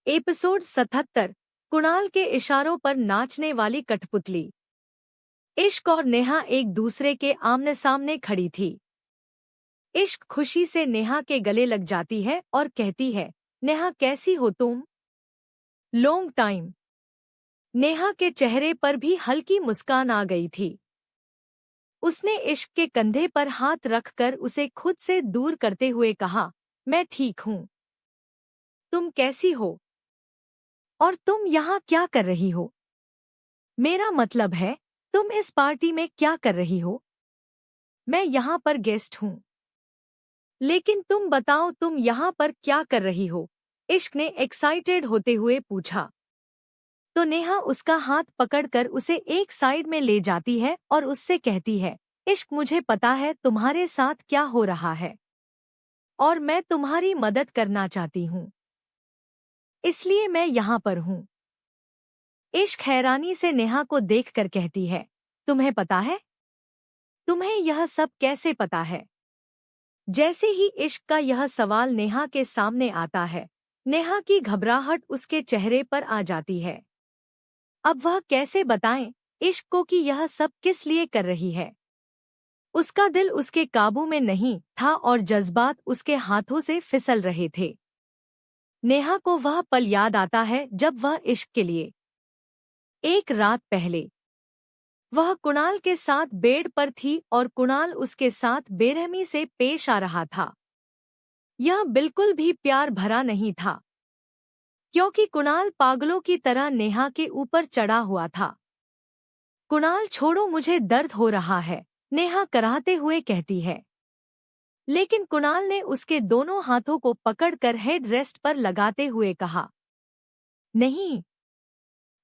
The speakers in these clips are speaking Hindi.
एपिसोड 77। कुणाल के इशारों पर नाचने वाली कठपुतली। इश्क और नेहा एक दूसरे के आमने सामने खड़ी थी। इश्क खुशी से नेहा के गले लग जाती है और कहती है, नेहा कैसी हो तुम? Long time. नेहा के चेहरे पर भी हल्की मुस्कान आ गई थी। उसने इश्क के कंधे पर हाथ रखकर उसे खुद से दूर करते हुए कहा, मैं ठीक हूँ। तुम कैसी हो? और तुम यहाँ क्या कर रही हो? मेरा मतलब है, तुम इस पार्टी में क्या कर रही हो? मैं यहाँ पर गेस्ट हूँ। लेकिन तुम बताओ तुम यहाँ पर क्या कर रही हो? इश्क ने एक्साइटेड होते हुए पूछा। तो नेहा उसका हाथ पकड़कर उसे एक साइड में ले जाती है और उससे कहती है, इश्क मुझे पता है तुम्हारे साथ क्या हो रहा है। और मैं तुम्हारी मदद करना चाहती हूँ। इसलिए मैं यहाँ पर हूँ। इश्क हैरानी से नेहा को देखकर कहती है, तुम्हें पता है? तुम्हें यह सब कैसे पता है? जैसे ही इश्क का यह सवाल नेहा के सामने आता है, नेहा की घबराहट उसके चेहरे पर आ जाती है। अब वह कैसे बताएं इश्क को कि यह सब किस लिए कर रही है। उसका दिल उसके काबू में नहीं था और जज्बात उसके हाथों से फिसल रहे थे। नेहा को वह पल याद आता है जब वह इश्क के लिए एक रात पहले वह कुणाल के साथ बेड पर थी और कुणाल उसके साथ बेरहमी से पेश आ रहा था। यह बिल्कुल भी प्यार भरा नहीं था, क्योंकि कुणाल पागलों की तरह नेहा के ऊपर चढ़ा हुआ था। कुणाल छोड़ो, मुझे दर्द हो रहा है, नेहा कराहते हुए कहती है। लेकिन कुणाल ने उसके दोनों हाथों को पकड़कर हेड रेस्ट पर लगाते हुए कहा, नहीं,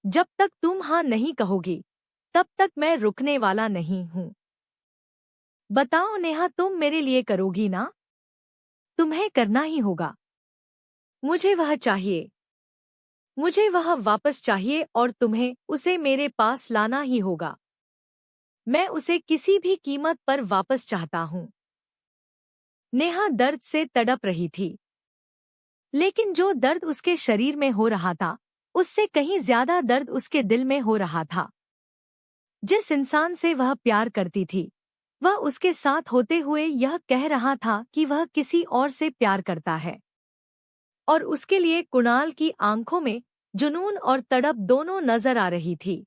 जब तक तुम हाँ नहीं कहोगी तब तक मैं रुकने वाला नहीं हूँ। बताओ नेहा, तुम मेरे लिए करोगी ना? तुम्हें करना ही होगा। मुझे वह चाहिए। मुझे वह वापस चाहिए और तुम्हें उसे मेरे पास लाना ही होगा। मैं उसे किसी भी कीमत पर वापस चाहता हूँ। नेहा दर्द से तड़प रही थी, लेकिन जो दर्द उसके शरीर में हो रहा था, उससे कहीं ज्यादा दर्द उसके दिल में हो रहा था। जिस इंसान से वह प्यार करती थी, वह उसके साथ होते हुए यह कह रहा था कि वह किसी और से प्यार करता है। और उसके लिए कुणाल की आंखों में जुनून और तड़प दोनों नजर आ रही थी।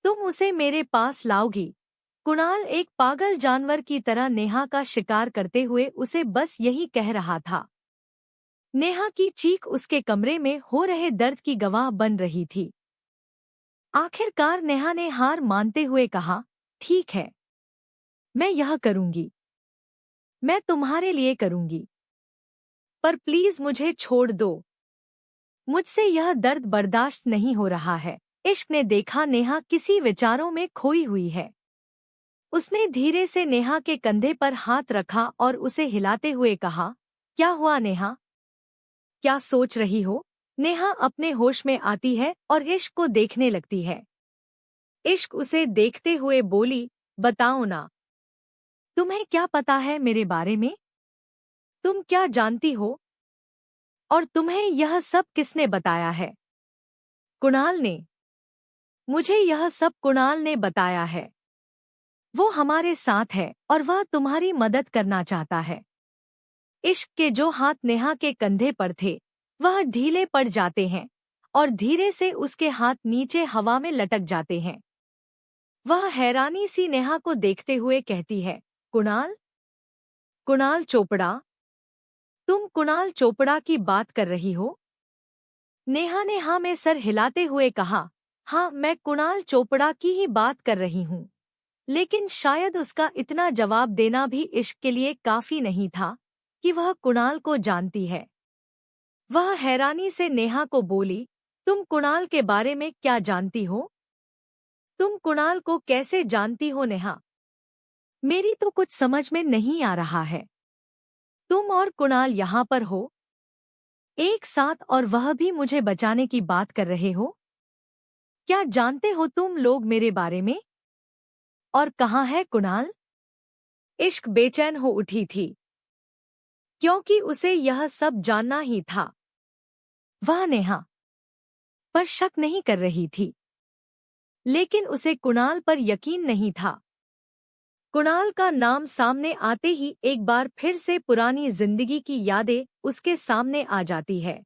तुम उसे मेरे पास लाओगी? कुणाल एक पागल जानवर की तरह नेहा का शिकार करते हुए उसे बस यही कह रहा था। नेहा की चीख उसके कमरे में हो रहे दर्द की गवाह बन रही थी। आखिरकार नेहा ने हार मानते हुए कहा, ठीक है, मैं यह करूंगी। मैं तुम्हारे लिए करूंगी। पर प्लीज मुझे छोड़ दो। मुझसे यह दर्द बर्दाश्त नहीं हो रहा है। इश्क ने देखा नेहा किसी विचारों में खोई हुई है। उसने धीरे से नेहा के कंधे पर हाथ रखा और उसे हिलाते हुए कहा, क्या हुआ नेहा? क्या सोच रही हो? नेहा अपने होश में आती है और इश्क को देखने लगती है। इश्क उसे देखते हुए बोली, बताओ ना, तुम्हें क्या पता है मेरे बारे में? तुम क्या जानती हो? और तुम्हें यह सब किसने बताया है? कुणाल ने। मुझे यह सब कुणाल ने बताया है। वो हमारे साथ है और वह तुम्हारी मदद करना चाहता है। इश्क के जो हाथ नेहा के कंधे पर थे, वह ढीले पड़ जाते हैं और धीरे से उसके हाथ नीचे हवा में लटक जाते हैं। वह हैरानी सी नेहा को देखते हुए कहती है, कुणाल? कुणाल चोपड़ा? तुम कुणाल चोपड़ा की बात कर रही हो? नेहा ने हाँ में सर हिलाते हुए कहा, हाँ, मैं कुणाल चोपड़ा की ही बात कर रही हूँ। लेकिन शायद उसका इतना जवाब देना भी इश्क के लिए काफी नहीं था कि वह कुणाल को जानती है। वह हैरानी से नेहा को बोली, तुम कुणाल के बारे में क्या जानती हो? तुम कुणाल को कैसे जानती हो नेहा? मेरी तो कुछ समझ में नहीं आ रहा है। तुम और कुणाल यहाँ पर हो एक साथ और वह भी मुझे बचाने की बात कर रहे हो? क्या जानते हो तुम लोग मेरे बारे में? और कहाँ है कुणाल? इश्क बेचैन हो उठी थी, क्योंकि उसे यह सब जानना ही था। वह नेहा पर शक नहीं कर रही थी, लेकिन उसे कुणाल पर यकीन नहीं था। कुणाल का नाम सामने आते ही एक बार फिर से पुरानी जिंदगी की यादें उसके सामने आ जाती है।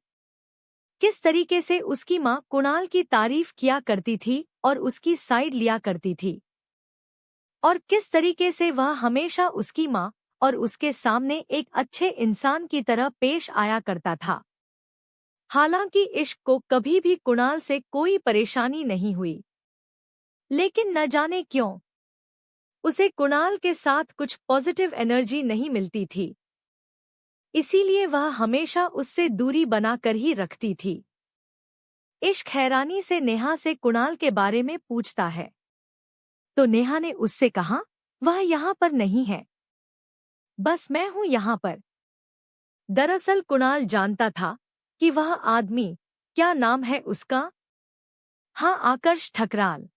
किस तरीके से उसकी माँ कुणाल की तारीफ किया करती थी और उसकी साइड लिया करती थी, और किस तरीके से वह हमेशा उसकी माँ और उसके सामने एक अच्छे इंसान की तरह पेश आया करता था। हालांकि इश्क को कभी भी कुणाल से कोई परेशानी नहीं हुई, लेकिन न जाने क्यों उसे कुणाल के साथ कुछ पॉजिटिव एनर्जी नहीं मिलती थी। इसीलिए वह हमेशा उससे दूरी बनाकर ही रखती थी। इश्क हैरानी से नेहा से कुणाल के बारे में पूछता है, तो नेहा ने उससे कहा, वह यहाँ पर नहीं है, बस मैं हूँ यहाँ पर। दरअसल कुणाल जानता था कि वह आदमी, क्या नाम है उसका? हाँ, आकर्ष ठकराल।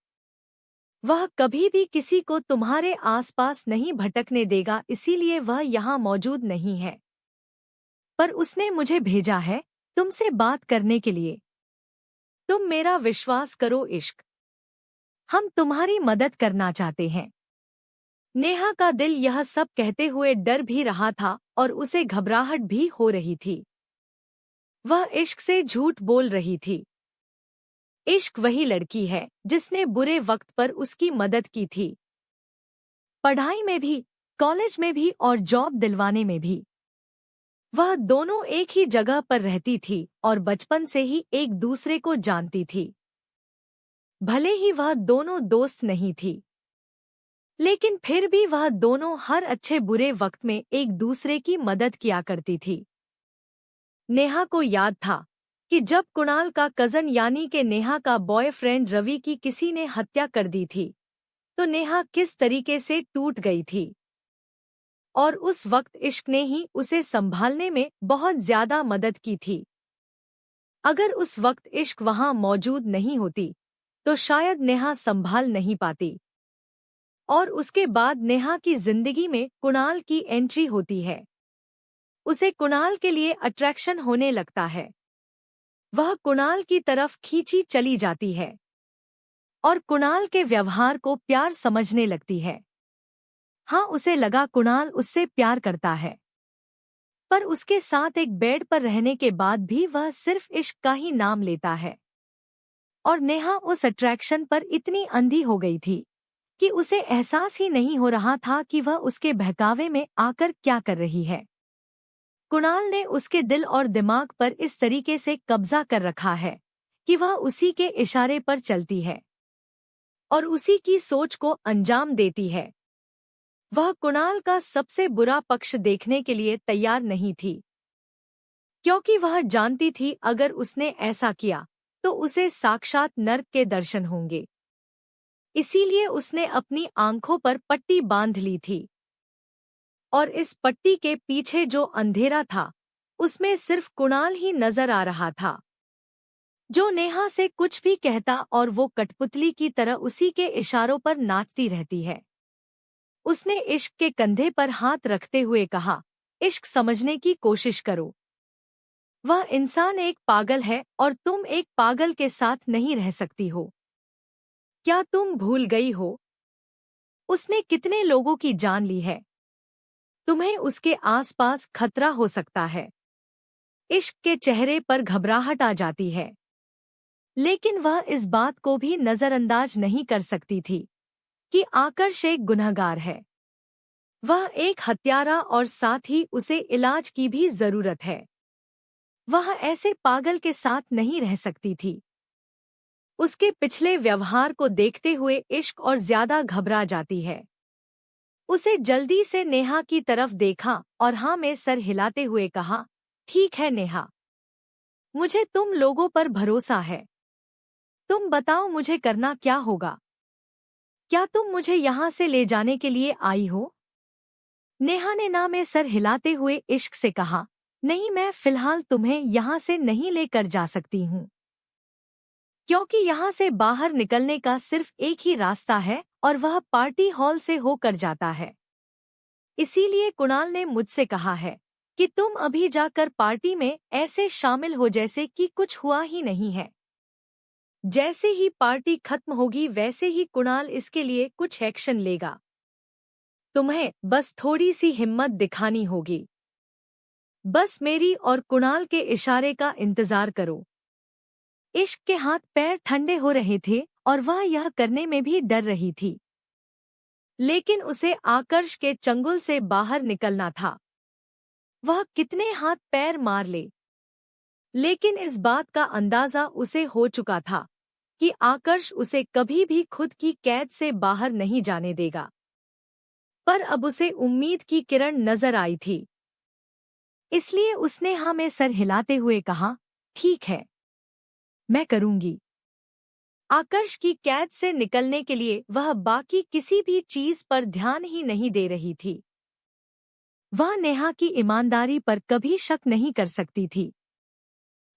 वह कभी भी किसी को तुम्हारे आसपास नहीं भटकने देगा, इसीलिए वह यहाँ मौजूद नहीं है। पर उसने मुझे भेजा है तुमसे बात करने के लिए। तुम मेरा विश्वास करो इश्क, हम तुम्हारी मदद करना चाहते हैं। नेहा का दिल यह सब कहते हुए डर भी रहा था और उसे घबराहट भी हो रही थी। वह इश्क से झूठ बोल रही थी। इश्क वही लड़की है जिसने बुरे वक्त पर उसकी मदद की थी, पढ़ाई में भी, कॉलेज में भी और जॉब दिलवाने में भी। वह दोनों एक ही जगह पर रहती थी और बचपन से ही एक दूसरे को जानती थी। भले ही वह दोनों दोस्त नहीं थी, लेकिन फिर भी वह दोनों हर अच्छे बुरे वक्त में एक दूसरे की मदद किया करती थी। नेहा को याद था कि जब कुणाल का कजन यानी कि नेहा का बॉयफ्रेंड रवि की किसी ने हत्या कर दी थी, तो नेहा किस तरीके से टूट गई थी। और उस वक्त इश्क ने ही उसे संभालने में बहुत ज्यादा मदद की थी। अगर उस वक्त इश्क वहां मौजूद नहीं होती, तो शायद नेहा संभाल नहीं पाती। और उसके बाद नेहा की जिंदगी में कुणाल की एंट्री होती है। उसे कुणाल के लिए अट्रैक्शन होने लगता है। वह कुणाल की तरफ खींची चली जाती है और कुणाल के व्यवहार को प्यार समझने लगती है। हाँ, उसे लगा कुणाल उससे प्यार करता है, पर उसके साथ एक बेड पर रहने के बाद भी वह सिर्फ इश्क का ही नाम लेता है। और नेहा उस अट्रैक्शन पर इतनी अंधी हो गई थी कि उसे एहसास ही नहीं हो रहा था कि वह उसके बहकावे में आकर क्या कर रही है। कुणाल ने उसके दिल और दिमाग पर इस तरीके से कब्जा कर रखा है कि वह उसी के इशारे पर चलती है और उसी की सोच को अंजाम देती है। वह कुणाल का सबसे बुरा पक्ष देखने के लिए तैयार नहीं थी, क्योंकि वह जानती थी अगर उसने ऐसा किया तो उसे साक्षात नर्क के दर्शन होंगे। इसीलिए उसने अपनी आंखों पर पट्टी बांध ली थी, और इस पट्टी के पीछे जो अंधेरा था उसमें सिर्फ कुणाल ही नजर आ रहा था, जो नेहा से कुछ भी कहता और वो कठपुतली की तरह उसी के इशारों पर नाचती रहती है। उसने इश्क के कंधे पर हाथ रखते हुए कहा, इश्क समझने की कोशिश करो। वह इंसान एक पागल है और तुम एक पागल के साथ नहीं रह सकती हो। क्या तुम भूल गई हो उसने कितने लोगों की जान ली है? तुम्हें उसके आसपास खतरा हो सकता है। इश्क के चेहरे पर घबराहट आ जाती है, लेकिन वह इस बात को भी नजरअंदाज नहीं कर सकती थी कि आकर्ष एक गुनहगार है। वह एक हत्यारा और साथ ही उसे इलाज की भी जरूरत है। वह ऐसे पागल के साथ नहीं रह सकती थी। उसके पिछले व्यवहार को देखते हुए इश्क और ज्यादा घबरा जाती है। उसे जल्दी से नेहा की तरफ देखा और हाँ में सर हिलाते हुए कहा, ठीक है नेहा, मुझे तुम लोगों पर भरोसा है। तुम बताओ मुझे करना क्या होगा? क्या तुम मुझे यहाँ से ले जाने के लिए आई हो? नेहा ने ना में सर हिलाते हुए इश्क से कहा, नहीं, मैं फिलहाल तुम्हें यहाँ से नहीं लेकर जा सकती हूँ, क्योंकि यहाँ से बाहर निकलने का सिर्फ एक ही रास्ता है और वह पार्टी हॉल से होकर जाता है। इसीलिए कुणाल ने मुझसे कहा है कि तुम अभी जाकर पार्टी में ऐसे शामिल हो जैसे कि कुछ हुआ ही नहीं है। जैसे ही पार्टी खत्म होगी वैसे ही कुणाल इसके लिए कुछ एक्शन लेगा। तुम्हें बस थोड़ी सी हिम्मत दिखानी होगी। बस मेरी और कुणाल के इशारे का इंतजार करो। इश्क के हाथ पैर ठंडे हो रहे थे और वह यह करने में भी डर रही थी, लेकिन उसे आकर्ष के चंगुल से बाहर निकलना था। वह कितने हाथ पैर मार ले, लेकिन इस बात का अंदाजा उसे हो चुका था कि आकर्ष उसे कभी भी खुद की कैद से बाहर नहीं जाने देगा। पर अब उसे उम्मीद की किरण नजर आई थी, इसलिए उसने हाँ में सर हिलाते हुए कहा, ठीक है, मैं करूंगी। आकर्ष की कैद से निकलने के लिए वह बाकी किसी भी चीज पर ध्यान ही नहीं दे रही थी। वह नेहा की ईमानदारी पर कभी शक नहीं कर सकती थी।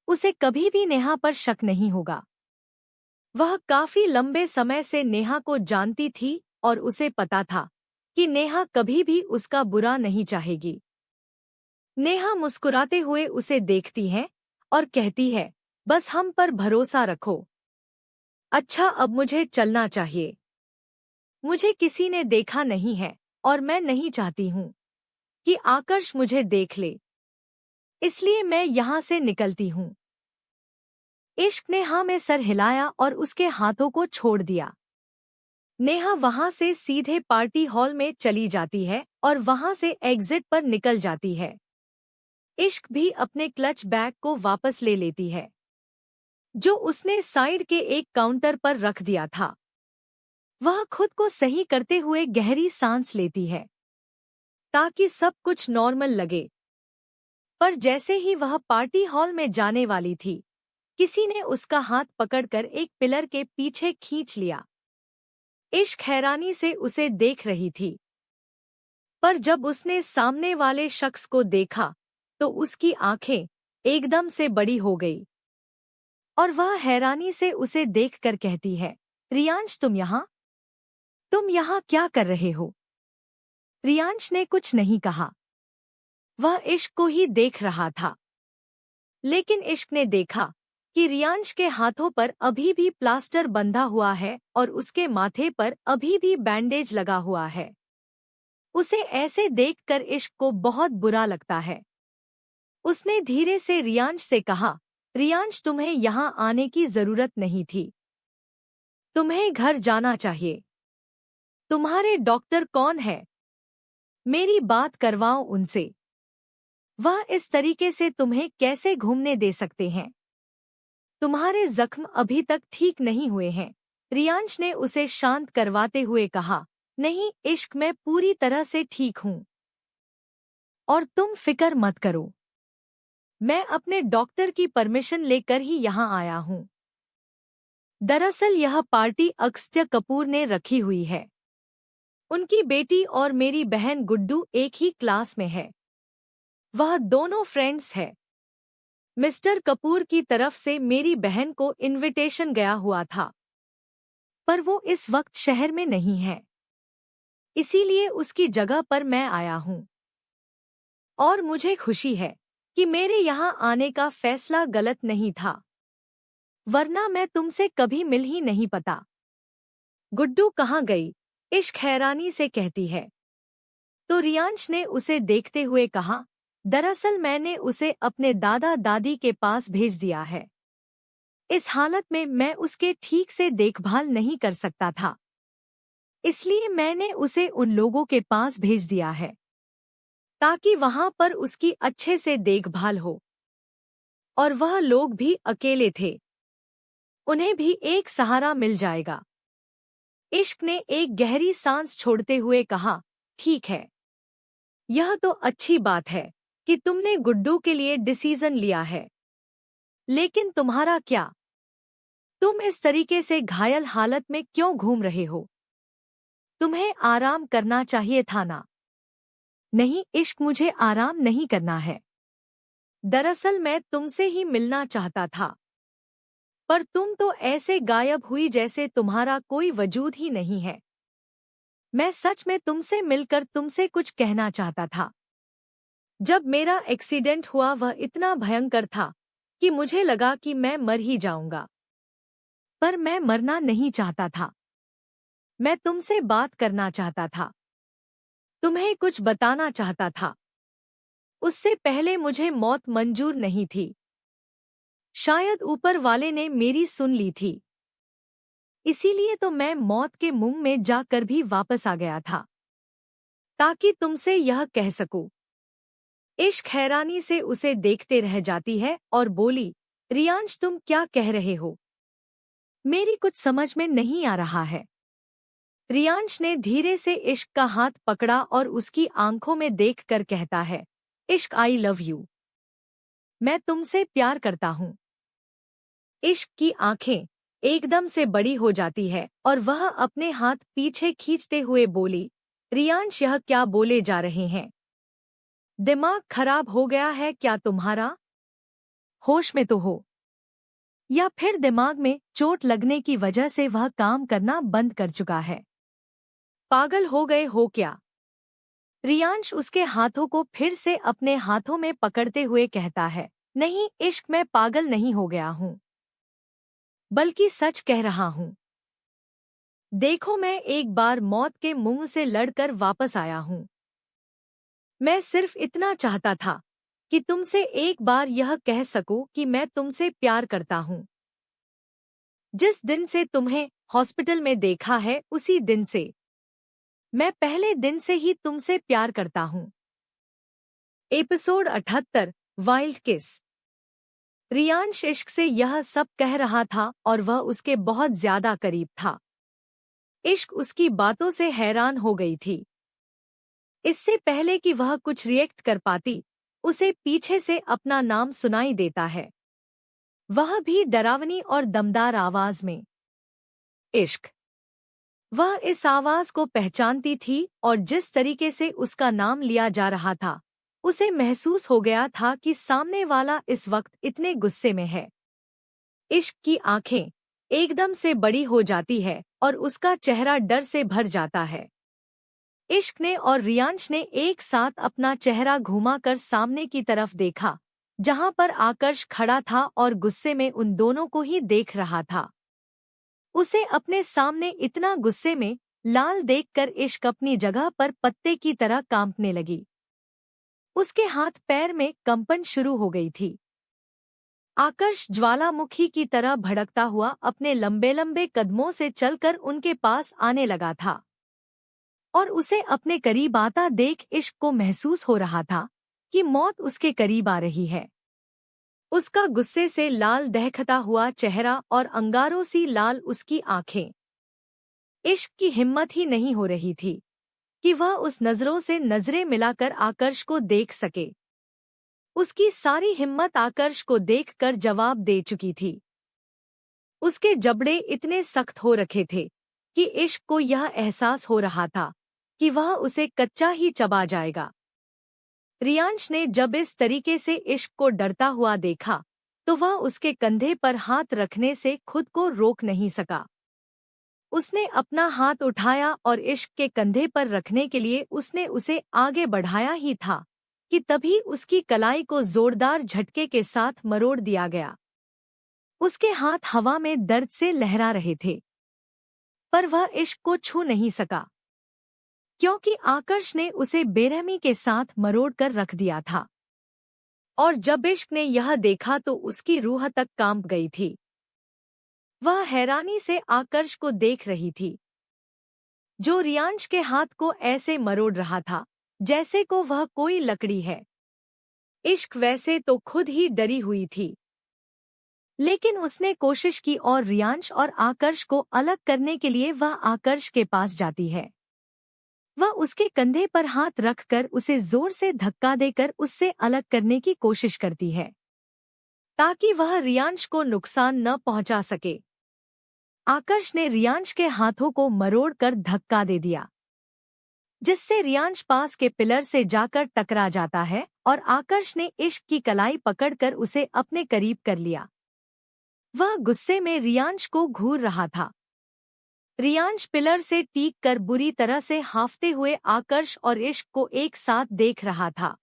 उसे कभी भी नेहा पर शक नहीं होगा। वह काफी लंबे समय से नेहा को जानती थी और उसे पता था कि नेहा कभी भी उसका बुरा नहीं चाहेगी। नेहा मुस्कुराते हुए उसे देखती है और कहती है, बस हम पर भरोसा रखो। अच्छा, अब मुझे चलना चाहिए। मुझे किसी ने देखा नहीं है और मैं नहीं चाहती हूँ कि आकर्ष मुझे देख ले, इसलिए मैं यहाँ से निकलती हूँ। इश्क ने हाँ में सर हिलाया और उसके हाथों को छोड़ दिया। नेहा वहां से सीधे पार्टी हॉल में चली जाती है और वहां से एग्जिट पर निकल जाती है। इश्क भी अपने क्लच बैग को वापस ले लेती है, जो उसने साइड के एक काउंटर पर रख दिया था। वह खुद को सही करते हुए गहरी सांस लेती है ताकि सब कुछ नॉर्मल लगे। पर जैसे ही वह पार्टी हॉल में जाने वाली थी, किसी ने उसका हाथ पकड़कर एक पिलर के पीछे खींच लिया। इश्क हैरानी से उसे देख रही थी, पर जब उसने सामने वाले शख्स को देखा तो उसकी आंखें एकदम से बड़ी हो गई और वह हैरानी से उसे देखकर कहती है, रियांश, तुम यहाँ क्या कर रहे हो? रियांश ने कुछ नहीं कहा। वह इश्क को ही देख रहा था, लेकिन इश्क ने देखा कि रियांश के हाथों पर अभी भी प्लास्टर बंधा हुआ है और उसके माथे पर अभी भी बैंडेज लगा हुआ है। उसे ऐसे देखकर इश्क को बहुत बुरा लगता है। उसने धीरे से रियांश से कहा, रियांश, तुम्हें यहाँ आने की जरूरत नहीं थी। तुम्हें घर जाना चाहिए। तुम्हारे डॉक्टर कौन है? मेरी बात करवाओ उनसे। वह इस तरीके से तुम्हें कैसे घूमने दे सकते हैं? तुम्हारे जख्म अभी तक ठीक नहीं हुए हैं। रियांश ने उसे शांत करवाते हुए कहा, नहीं इश्क, मैं पूरी तरह से ठीक हूँ और तुम फिक्र मत करो। मैं अपने डॉक्टर की परमिशन लेकर ही यहाँ आया हूँ। दरअसल यह पार्टी अगस्त्य कपूर ने रखी हुई है। उनकी बेटी और मेरी बहन गुड्डू एक ही क्लास में है। वह दोनों फ्रेंड्स है। मिस्टर कपूर की तरफ से मेरी बहन को इनविटेशन गया हुआ था, पर वो इस वक्त शहर में नहीं है, इसीलिए उसकी जगह पर मैं आया हूँ। और मुझे खुशी है कि मेरे यहाँ आने का फैसला गलत नहीं था, वरना मैं तुमसे कभी मिल ही नहीं पाता। गुड्डू कहाँ गई? इश्क हैरानी से कहती है। तो रियांश ने उसे देखते हुए कहा, दरअसल मैंने उसे अपने दादा दादी के पास भेज दिया है। इस हालत में मैं उसके ठीक से देखभाल नहीं कर सकता था, इसलिए मैंने उसे उन लोगों के पास भेज दिया है ताकि वहां पर उसकी अच्छे से देखभाल हो। और वह लोग भी अकेले थे, उन्हें भी एक सहारा मिल जाएगा। इश्क ने एक गहरी सांस छोड़ते हुए कहा, ठीक है, यह तो अच्छी बात है कि तुमने गुड्डू के लिए डिसीजन लिया है, लेकिन तुम्हारा क्या? तुम इस तरीके से घायल हालत में क्यों घूम रहे हो? तुम्हें आराम करना चाहिए था ना? नहीं इश्क, मुझे आराम नहीं करना है। दरअसल मैं तुमसे ही मिलना चाहता था, पर तुम तो ऐसे गायब हुई जैसे तुम्हारा कोई वजूद ही नहीं है। मैं सच में तुमसे मिलकर तुमसे कुछ कहना चाहता था। जब मेरा एक्सीडेंट हुआ वह इतना भयंकर था कि मुझे लगा कि मैं मर ही जाऊंगा। पर मैं मरना नहीं चाहता था। मैं तुमसे बात करना चाहता था। तुम्हें कुछ बताना चाहता था। उससे पहले मुझे मौत मंजूर नहीं थी। शायद ऊपर वाले ने मेरी सुन ली थी। इसीलिए तो मैं मौत के मुंह में जाकर भी वापस आ गया था, ताकि तुमसे यह कह सकूं। इश्क हैरानी से उसे देखते रह जाती है और बोली, रियांश तुम क्या कह रहे हो? मेरी कुछ समझ में नहीं आ रहा है। रियांश ने धीरे से इश्क का हाथ पकड़ा और उसकी आंखों में देखकर कहता है, इश्क आई लव यू। मैं तुमसे प्यार करता हूँ। इश्क की आंखें एकदम से बड़ी हो जाती है और वह अपने हाथ पीछे खींचते हुए बोली, रियांश यह क्या बोले जा रहे हैं? दिमाग खराब हो गया है क्या तुम्हारा? होश में तो हो? या फिर दिमाग में चोट लगने की वजह से वह काम करना बंद कर चुका है? पागल हो गए हो क्या? रियांश उसके हाथों को फिर से अपने हाथों में पकड़ते हुए कहता है, नहीं इश्क मैं पागल नहीं हो गया हूँ, बल्कि सच कह रहा हूँ। देखो मैं एक बार मौत के मुंह से लड़कर वापस आया हूँ। मैं सिर्फ इतना चाहता था कि तुमसे एक बार यह कह सकूं कि मैं तुमसे प्यार करता हूँ। जिस दिन से तुम्हें हॉस्पिटल में देखा है उसी दिन से, मैं पहले दिन से ही तुमसे प्यार करता हूँ। एपिसोड 78 वाइल्ड किस। रियांश इश्क से यह सब कह रहा था और वह उसके बहुत ज्यादा करीब था। इश्क उसकी बातों से हैरान हो गई थी। इससे पहले कि वह कुछ रिएक्ट कर पाती, उसे पीछे से अपना नाम सुनाई देता है, वह भी डरावनी और दमदार आवाज में। इश्क। वह इस आवाज को पहचानती थी और जिस तरीके से उसका नाम लिया जा रहा था, उसे महसूस हो गया था कि सामने वाला इस वक्त इतने गुस्से में है। इश्क की आंखें एकदम से बड़ी हो जाती है और उसका चेहरा डर से भर जाता है। इश्क ने और रियांश ने एक साथ अपना चेहरा घुमाकर सामने की तरफ देखा, जहां पर आकर्ष खड़ा था और गुस्से में उन दोनों को ही देख रहा था। उसे अपने सामने इतना गुस्से में लाल देखकर इश्क अपनी जगह पर पत्ते की तरह कांपने लगी। उसके हाथ पैर में कंपन शुरू हो गई थी। आकर्ष ज्वालामुखी की तरह भड़कता हुआ अपने लंबे लंबे कदमों से चलकर उनके पास आने लगा था और उसे अपने करीब आता देख इश्क को महसूस हो रहा था कि मौत उसके करीब आ रही है। उसका गुस्से से लाल दहकता हुआ चेहरा और अंगारों सी लाल उसकी आंखें। इश्क की हिम्मत ही नहीं हो रही थी कि वह उस नजरों से नजरें मिलाकर आकर्ष को देख सके। उसकी सारी हिम्मत आकर्ष को देखकर जवाब दे चुकी थी। उसके जबड़े इतने सख्त हो रखे थे कि इश्क को यह एहसास हो रहा था कि वह उसे कच्चा ही चबा जाएगा। रियांश ने जब इस तरीके से इश्क को डरता हुआ देखा, तो वह उसके कंधे पर हाथ रखने से खुद को रोक नहीं सका। उसने अपना हाथ उठाया और इश्क के कंधे पर रखने के लिए उसने उसे आगे बढ़ाया ही था कि तभी उसकी कलाई को जोरदार झटके के साथ मरोड़ दिया गया। उसके हाथ हवा में दर्द से लहरा रहे थे, पर वह इश्क को छू नहीं सका, क्योंकि आकर्ष ने उसे बेरहमी के साथ मरोड़कर रख दिया था। और जब इश्क ने यह देखा तो उसकी रूह तक कांप गई थी। वह हैरानी से आकर्ष को देख रही थी, जो रियांश के हाथ को ऐसे मरोड़ रहा था जैसे को वह कोई लकड़ी है। इश्क वैसे तो खुद ही डरी हुई थी, लेकिन उसने कोशिश की और रियांश और आकर्ष को अलग करने के लिए वह आकर्ष के पास जाती है। वह उसके कंधे पर हाथ रखकर उसे जोर से धक्का देकर उससे अलग करने की कोशिश करती है, ताकि वह रियांश को नुकसान न पहुंचा सके। आकर्ष ने रियांश के हाथों को मरोड़कर धक्का दे दिया, जिससे रियांश पास के पिलर से जाकर टकरा जाता है और आकर्ष ने इश्क की कलाई पकड़कर उसे अपने करीब कर लिया। वह गुस्से में रियांश को घूर रहा था। रियांश पिलर से टीक कर बुरी तरह से हांफते हुए आकर्ष और इश्क को एक साथ देख रहा था।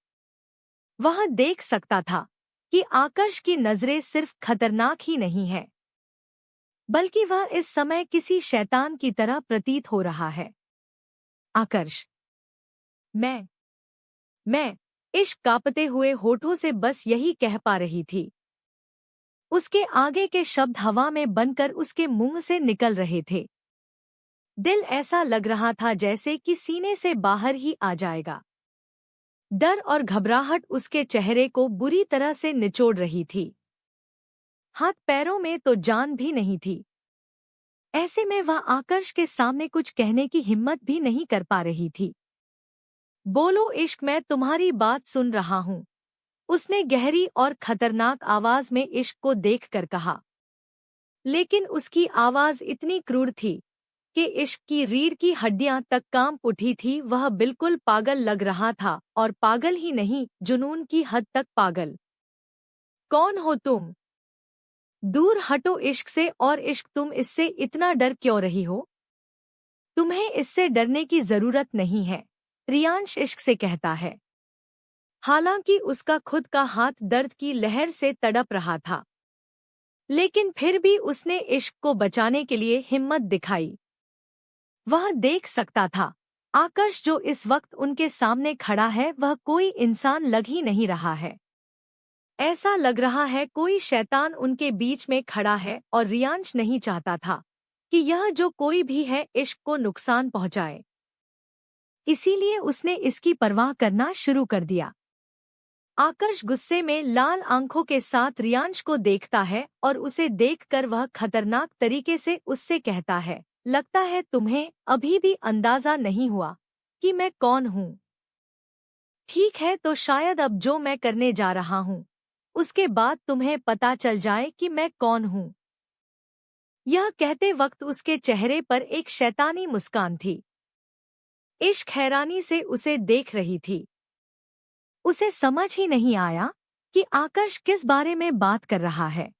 वह देख सकता था कि आकर्ष की नजरें सिर्फ खतरनाक ही नहीं है, बल्कि वह इस समय किसी शैतान की तरह प्रतीत हो रहा है। आकर्ष, मैं इश्क कांपते हुए होठों से बस यही कह पा रही थी। उसके आगे के शब्द हवा में बनकर उसके मुंह से निकल रहे थे। दिल ऐसा लग रहा था जैसे कि सीने से बाहर ही आ जाएगा। डर और घबराहट उसके चेहरे को बुरी तरह से निचोड़ रही थी। हाथ पैरों में तो जान भी नहीं थी। ऐसे में वह आकर्ष के सामने कुछ कहने की हिम्मत भी नहीं कर पा रही थी। बोलो इश्क, मैं तुम्हारी बात सुन रहा हूँ, उसने गहरी और खतरनाक आवाज में इश्क को देखकर कहा। लेकिन उसकी आवाज इतनी क्रूर थी कि इश्क की रीढ़ की हड्डियां तक कांप उठी थी। वह बिल्कुल पागल लग रहा था, और पागल ही नहीं, जुनून की हद तक पागल। कौन हो तुम? दूर हटो इश्क से, और इश्क, तुम इससे इतना डर क्यों रही हो? तुम्हें इससे डरने की जरूरत नहीं है, रियांश इश्क से कहता है। हालांकि उसका खुद का हाथ दर्द की लहर से तड़प रहा था, लेकिन फिर भी उसने इश्क को बचाने के लिए हिम्मत दिखाई। वह देख सकता था, आकर्ष जो इस वक्त उनके सामने खड़ा है वह कोई इंसान लग ही नहीं रहा है। ऐसा लग रहा है कोई शैतान उनके बीच में खड़ा है, और रियांश नहीं चाहता था कि यह जो कोई भी है इश्क को नुकसान पहुंचाए। इसीलिए उसने इसकी परवाह करना शुरू कर दिया। आकर्ष गुस्से में लाल आंखों के साथ रियांश को देखता है, और उसे देखकर वह खतरनाक तरीके से उससे कहता है, लगता है तुम्हें अभी भी अंदाजा नहीं हुआ कि मैं कौन हूँ। ठीक है, तो शायद अब जो मैं करने जा रहा हूँ उसके बाद तुम्हें पता चल जाए कि मैं कौन हूँ। यह कहते वक्त उसके चेहरे पर एक शैतानी मुस्कान थी। इश्क हैरानी से उसे देख रही थी। उसे समझ ही नहीं आया कि आकर्ष किस बारे में बात कर रहा है।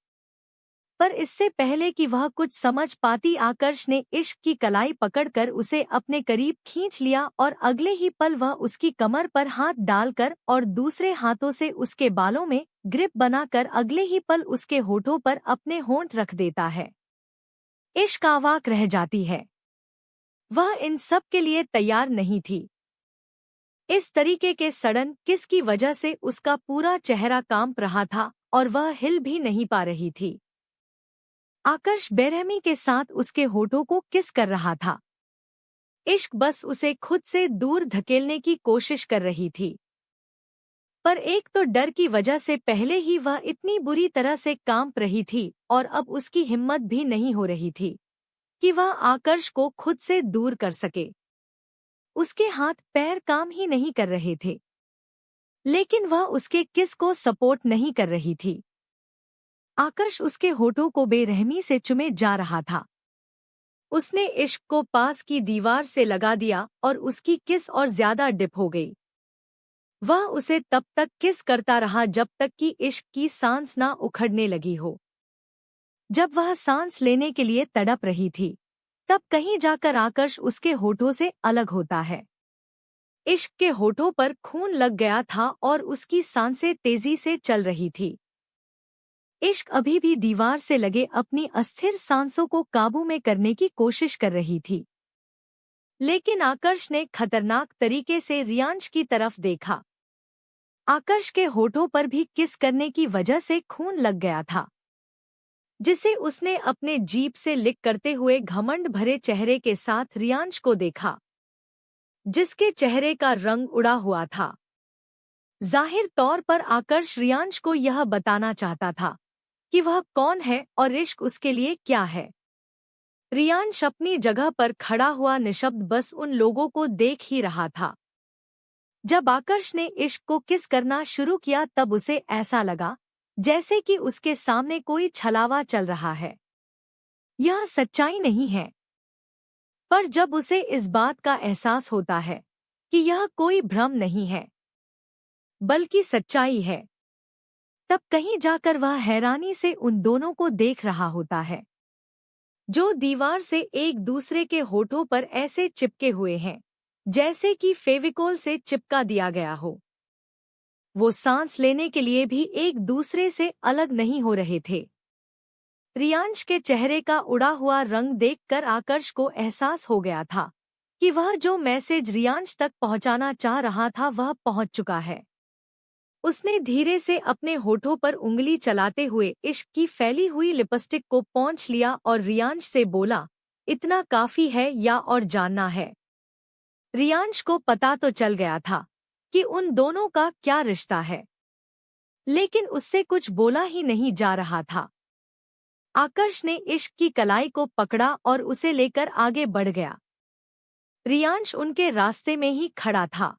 पर इससे पहले कि वह कुछ समझ पाती, आकर्ष ने इश्क की कलाई पकड़कर उसे अपने करीब खींच लिया, और अगले ही पल वह उसकी कमर पर हाथ डालकर और दूसरे हाथों से उसके बालों में ग्रिप बनाकर अगले ही पल उसके होठों पर अपने होंठ रख देता है। इश्क अवाक रह जाती है। वह इन सब के लिए तैयार नहीं थी। इस तरीके के सडन किस की वजह से उसका पूरा चेहरा कांप रहा था, और वह हिल भी नहीं पा रही थी। आकर्ष बेरहमी के साथ उसके होठों को किस कर रहा था। इश्क बस उसे खुद से दूर धकेलने की कोशिश कर रही थी, पर एक तो डर की वजह से पहले ही वह इतनी बुरी तरह से कांप रही थी, और अब उसकी हिम्मत भी नहीं हो रही थी कि वह आकर्ष को खुद से दूर कर सके। उसके हाथ पैर काम ही नहीं कर रहे थे, लेकिन वह उसके किस को सपोर्ट नहीं कर रही थी। आकर्ष उसके होठों को बेरहमी से चुमे जा रहा था। उसने इश्क को पास की दीवार से लगा दिया, और उसकी किस और ज्यादा डिप हो गई। वह उसे तब तक किस करता रहा जब तक कि इश्क की सांस ना उखड़ने लगी हो। जब वह सांस लेने के लिए तड़प रही थी, तब कहीं जाकर आकर्ष उसके होठों से अलग होता है। इश्क के होठों पर खून लग गया था, और उसकी सांसें तेजी से चल रही थी। इश्क अभी भी दीवार से लगे अपनी अस्थिर सांसों को काबू में करने की कोशिश कर रही थी, लेकिन आकर्ष ने खतरनाक तरीके से रियांश की तरफ देखा। आकर्ष के होठों पर भी किस करने की वजह से खून लग गया था, जिसे उसने अपने जीभ से लिक करते हुए घमंड भरे चेहरे के साथ रियांश को देखा, जिसके चेहरे का रंग उड़ा हुआ था। जाहिर तौर पर आकर्ष रियांश को यह बताना चाहता था कि वह कौन है और इश्क उसके लिए क्या है। रियांश अपनी जगह पर खड़ा हुआ निशब्द बस उन लोगों को देख ही रहा था। जब आकर्ष ने इश्क को किस करना शुरू किया, तब उसे ऐसा लगा जैसे कि उसके सामने कोई छलावा चल रहा है। यह सच्चाई नहीं है, पर जब उसे इस बात का एहसास होता है कि यह कोई भ्रम नहीं है, बल्कि सच्चाई है, तब कहीं जाकर वह हैरानी से उन दोनों को देख रहा होता है, जो दीवार से एक दूसरे के होठों पर ऐसे चिपके हुए हैं जैसे कि फेविकोल से चिपका दिया गया हो। वो सांस लेने के लिए भी एक दूसरे से अलग नहीं हो रहे थे। रियांश के चेहरे का उड़ा हुआ रंग देखकर आकर्ष को एहसास हो गया था कि वह जो मैसेज रियांश तक पहुंचाना चाह रहा था वह पहुंच चुका है। उसने धीरे से अपने होठों पर उंगली चलाते हुए इश्क की फैली हुई लिपस्टिक को पोंछ लिया और रियांश से बोला, इतना काफी है या और जानना है? रियांश को पता तो चल गया था कि उन दोनों का क्या रिश्ता है, लेकिन उससे कुछ बोला ही नहीं जा रहा था। आकर्ष ने इश्क की कलाई को पकड़ा और उसे लेकर आगे बढ़ गया। रियांश उनके रास्ते में ही खड़ा था।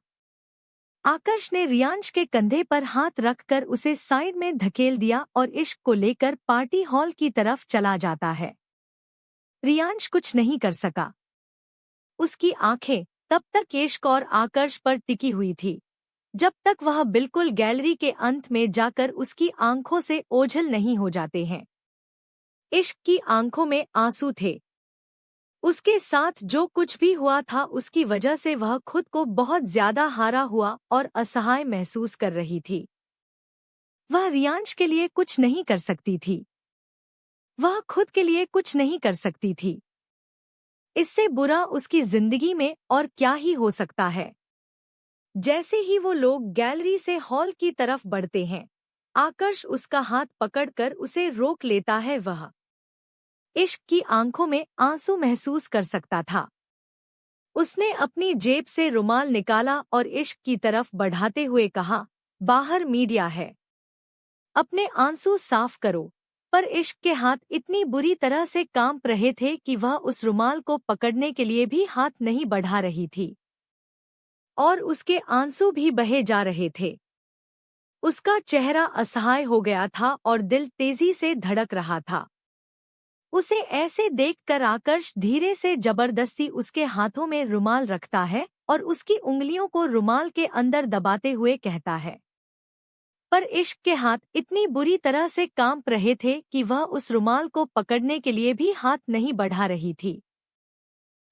आकर्ष ने रियांश के कंधे पर हाथ रखकर उसे साइड में धकेल दिया और इश्क को लेकर पार्टी हॉल की तरफ चला जाता है। रियांश कुछ नहीं कर सका। उसकी आंखें तब तक इश्क और आकर्ष पर टिकी हुई थी जब तक वह बिल्कुल गैलरी के अंत में जाकर उसकी आंखों से ओझल नहीं हो जाते हैं। इश्क की आंखों में आंसू थे। उसके साथ जो कुछ भी हुआ था उसकी वजह से वह खुद को बहुत ज्यादा हारा हुआ और असहाय महसूस कर रही थी। वह रियांश के लिए कुछ नहीं कर सकती थी। वह खुद के लिए कुछ नहीं कर सकती थी। इससे बुरा उसकी जिंदगी में और क्या ही हो सकता है। जैसे ही वो लोग गैलरी से हॉल की तरफ बढ़ते हैं, आकर्ष उसका हाथ पकड़कर उसे रोक लेता है। वह इश्क की आंखों में आंसू महसूस कर सकता था। उसने अपनी जेब से रुमाल निकाला और इश्क की तरफ बढ़ाते हुए कहा, बाहर मीडिया है, अपने आंसू साफ करो। पर इश्क के हाथ इतनी बुरी तरह से कांप रहे थे कि वह उस रुमाल को पकड़ने के लिए भी हाथ नहीं बढ़ा रही थी और उसके आंसू भी बहे जा रहे थे। उसका चेहरा असहाय हो गया था और दिल तेजी से धड़क रहा था। उसे ऐसे देखकर आकर्ष धीरे से जबरदस्ती उसके हाथों में रुमाल रखता है और उसकी उंगलियों को रुमाल के अंदर दबाते हुए कहता है। पर इश्क के हाथ इतनी बुरी तरह से कांप रहे थे कि वह उस रुमाल को पकड़ने के लिए भी हाथ नहीं बढ़ा रही थी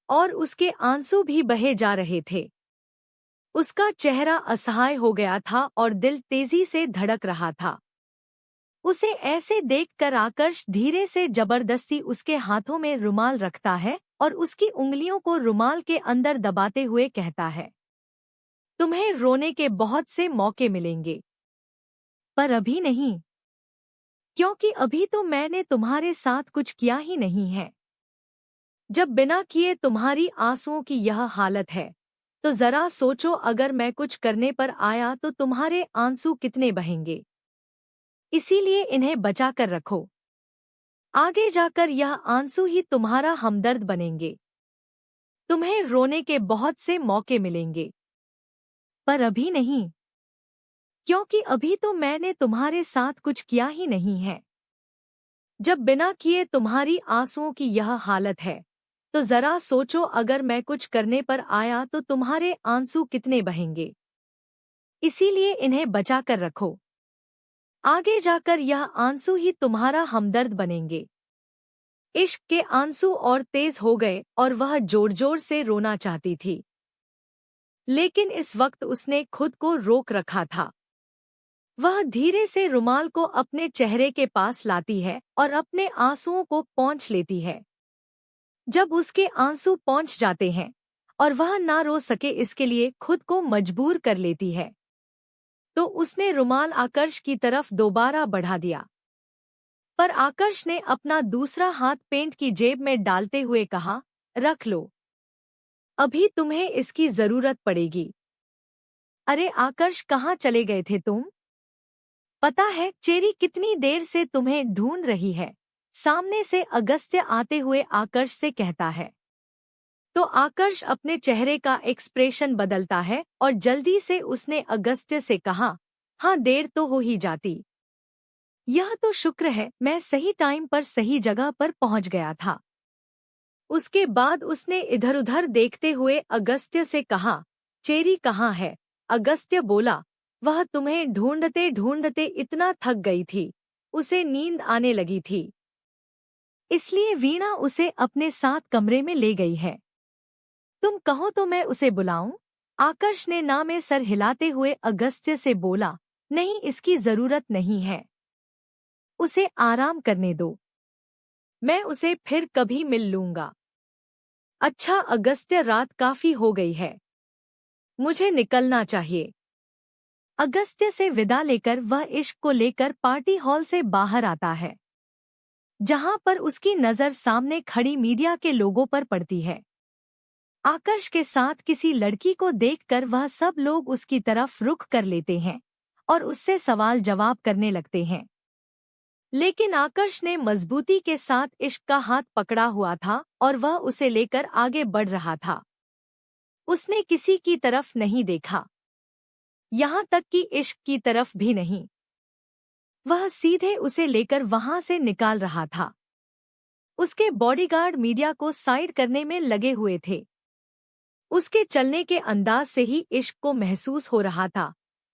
और उसके आंसू भी बहे जा रहे थे। उसका चेहरा असहाय हो गया था और दिल तेजी से धड़क रहा था। उसे ऐसे देखकर आकर्ष धीरे से जबरदस्ती उसके हाथों में रुमाल रखता है और उसकी उंगलियों को रुमाल के अंदर दबाते हुए कहता है, तुम्हें रोने के बहुत से मौके मिलेंगे, पर अभी नहीं, क्योंकि अभी तो मैंने तुम्हारे साथ कुछ किया ही नहीं है। जब बिना किए तुम्हारी आंसुओं की यह हालत है, तो जरा सोचो अगर मैं कुछ करने पर आया तो तुम्हारे आंसू कितने बहेंगे। इसीलिए इन्हें बचा कर रखो। आगे जाकर यह आंसू ही तुम्हारा हमदर्द बनेंगे। तुम्हें रोने के बहुत से मौके मिलेंगे, पर अभी नहीं, क्योंकि अभी तो मैंने तुम्हारे साथ कुछ किया ही नहीं है। जब बिना किए तुम्हारी आंसुओं की यह हालत है, तो जरा सोचो अगर मैं कुछ करने पर आया तो तुम्हारे आंसू कितने बहेंगे। इसीलिए इन्हें बचा कर रखो। आगे जाकर यह आंसू ही तुम्हारा हमदर्द बनेंगे। इश्क के आंसू और तेज हो गए और वह जोर जोर से रोना चाहती थी, लेकिन इस वक्त उसने खुद को रोक रखा था। वह धीरे से रुमाल को अपने चेहरे के पास लाती है और अपने आंसुओं को पोंछ लेती है। जब उसके आंसू पोंछ जाते हैं और वह ना रो सके इसके लिए खुद को मजबूर कर लेती है, तो उसने रुमाल आकर्ष की तरफ दोबारा बढ़ा दिया। पर आकर्ष ने अपना दूसरा हाथ पेंट की जेब में डालते हुए कहा, रख लो, अभी तुम्हें इसकी जरूरत पड़ेगी। अरे आकर्ष, कहाँ चले गए थे तुम? पता है चेरी कितनी देर से तुम्हें ढूंढ रही है। सामने से अगस्त्य आते हुए आकर्ष से कहता है। तो आकर्ष अपने चेहरे का एक्सप्रेशन बदलता है और जल्दी से उसने अगस्त्य से कहा, हाँ देर तो हो ही जाती। यह तो शुक्र है मैं सही टाइम पर सही जगह पर पहुंच गया था। उसके बाद उसने इधर उधर देखते हुए अगस्त्य से कहा, चेरी कहाँ है? अगस्त्य बोला, वह तुम्हें ढूंढते ढूंढते इतना थक गई थी, उसे नींद आने लगी थी, इसलिए वीणा उसे अपने साथ कमरे में ले गई है। तुम कहो तो मैं उसे बुलाऊं? आकर्ष ने ना में सर हिलाते हुए अगस्त्य से बोला, नहीं, इसकी जरूरत नहीं है, उसे आराम करने दो, मैं उसे फिर कभी मिल लूंगा। अच्छा अगस्त्य, रात काफी हो गई है, मुझे निकलना चाहिए। अगस्त्य से विदा लेकर वह इश्क को लेकर पार्टी हॉल से बाहर आता है, जहां पर उसकी नजर सामने खड़ी मीडिया के लोगों पर पड़ती है। आकर्ष के साथ किसी लड़की को देखकर वह सब लोग उसकी तरफ रुख कर लेते हैं और उससे सवाल जवाब करने लगते हैं। लेकिन आकर्ष ने मजबूती के साथ इश्क का हाथ पकड़ा हुआ था और वह उसे लेकर आगे बढ़ रहा था। उसने किसी की तरफ नहीं देखा, यहाँ तक कि इश्क की तरफ भी नहीं। वह सीधे उसे लेकर वहां से निकाल रहा था। उसके बॉडीगार्ड मीडिया को साइड करने में लगे हुए थे। उसके चलने के अंदाज से ही इश्क को महसूस हो रहा था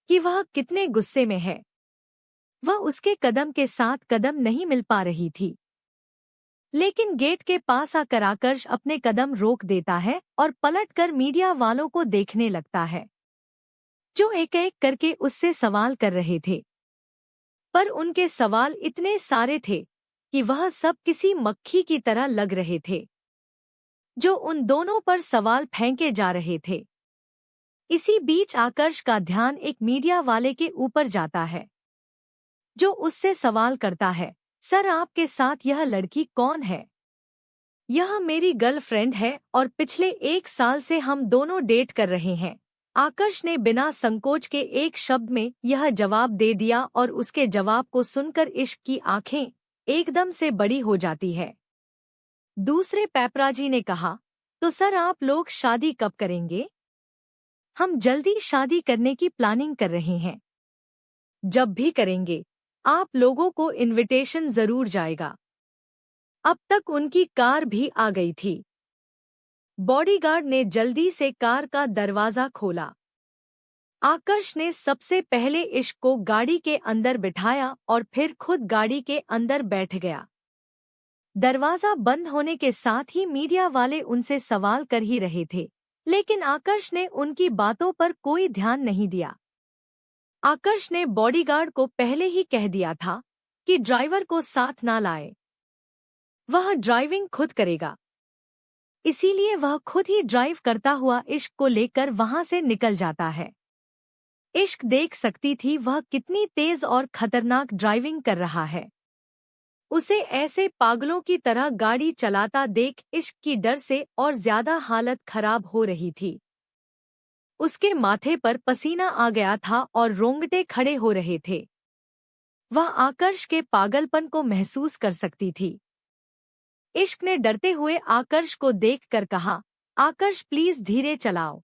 कि वह कितने गुस्से में है। वह उसके कदम के साथ कदम नहीं मिल पा रही थी। लेकिन गेट के पास आकर आकर्ष अपने कदम रोक देता है और पलटकर मीडिया वालों को देखने लगता है, जो एक एक करके उससे सवाल कर रहे थे। पर उनके सवाल इतने सारे थे कि वह सब किसी मक्खी की तरह लग रहे थे, जो उन दोनों पर सवाल फेंके जा रहे थे। इसी बीच आकर्ष का ध्यान एक मीडिया वाले के ऊपर जाता है, जो उससे सवाल करता है, सर आपके साथ यह लड़की कौन है? यह मेरी गर्लफ्रेंड है और पिछले 1 साल से हम दोनों डेट कर रहे हैं। आकर्ष ने बिना संकोच के एक शब्द में यह जवाब दे दिया और उसके जवाब को सुनकर इश्क की आंखें एकदम से बड़ी हो जाती है। दूसरे पैपराजी ने कहा, तो सर आप लोग शादी कब करेंगे? हम जल्दी शादी करने की प्लानिंग कर रहे हैं। जब भी करेंगे आप लोगों को इनविटेशन जरूर जाएगा। अब तक उनकी कार भी आ गई थी। बॉडीगार्ड ने जल्दी से कार का दरवाजा खोला। आकर्ष ने सबसे पहले इश्क को गाड़ी के अंदर बिठाया और फिर खुद गाड़ी के अंदर बैठ गया। दरवाजा बंद होने के साथ ही मीडिया वाले उनसे सवाल कर ही रहे थे, लेकिन आकर्ष ने उनकी बातों पर कोई ध्यान नहीं दिया। आकर्ष ने बॉडीगार्ड को पहले ही कह दिया था कि ड्राइवर को साथ ना लाए, वह ड्राइविंग खुद करेगा। इसीलिए वह खुद ही ड्राइव करता हुआ इश्क को लेकर वहां से निकल जाता है। इश्क देख सकती थी वह कितनी तेज और खतरनाक ड्राइविंग कर रहा है। उसे ऐसे पागलों की तरह गाड़ी चलाता देख इश्क की डर से और ज्यादा हालत खराब हो रही थी। उसके माथे पर पसीना आ गया था और रोंगटे खड़े हो रहे थे। वह आकर्ष के पागलपन को महसूस कर सकती थी। इश्क ने डरते हुए आकर्ष को देखकर कहा, आकर्ष प्लीज धीरे चलाओ।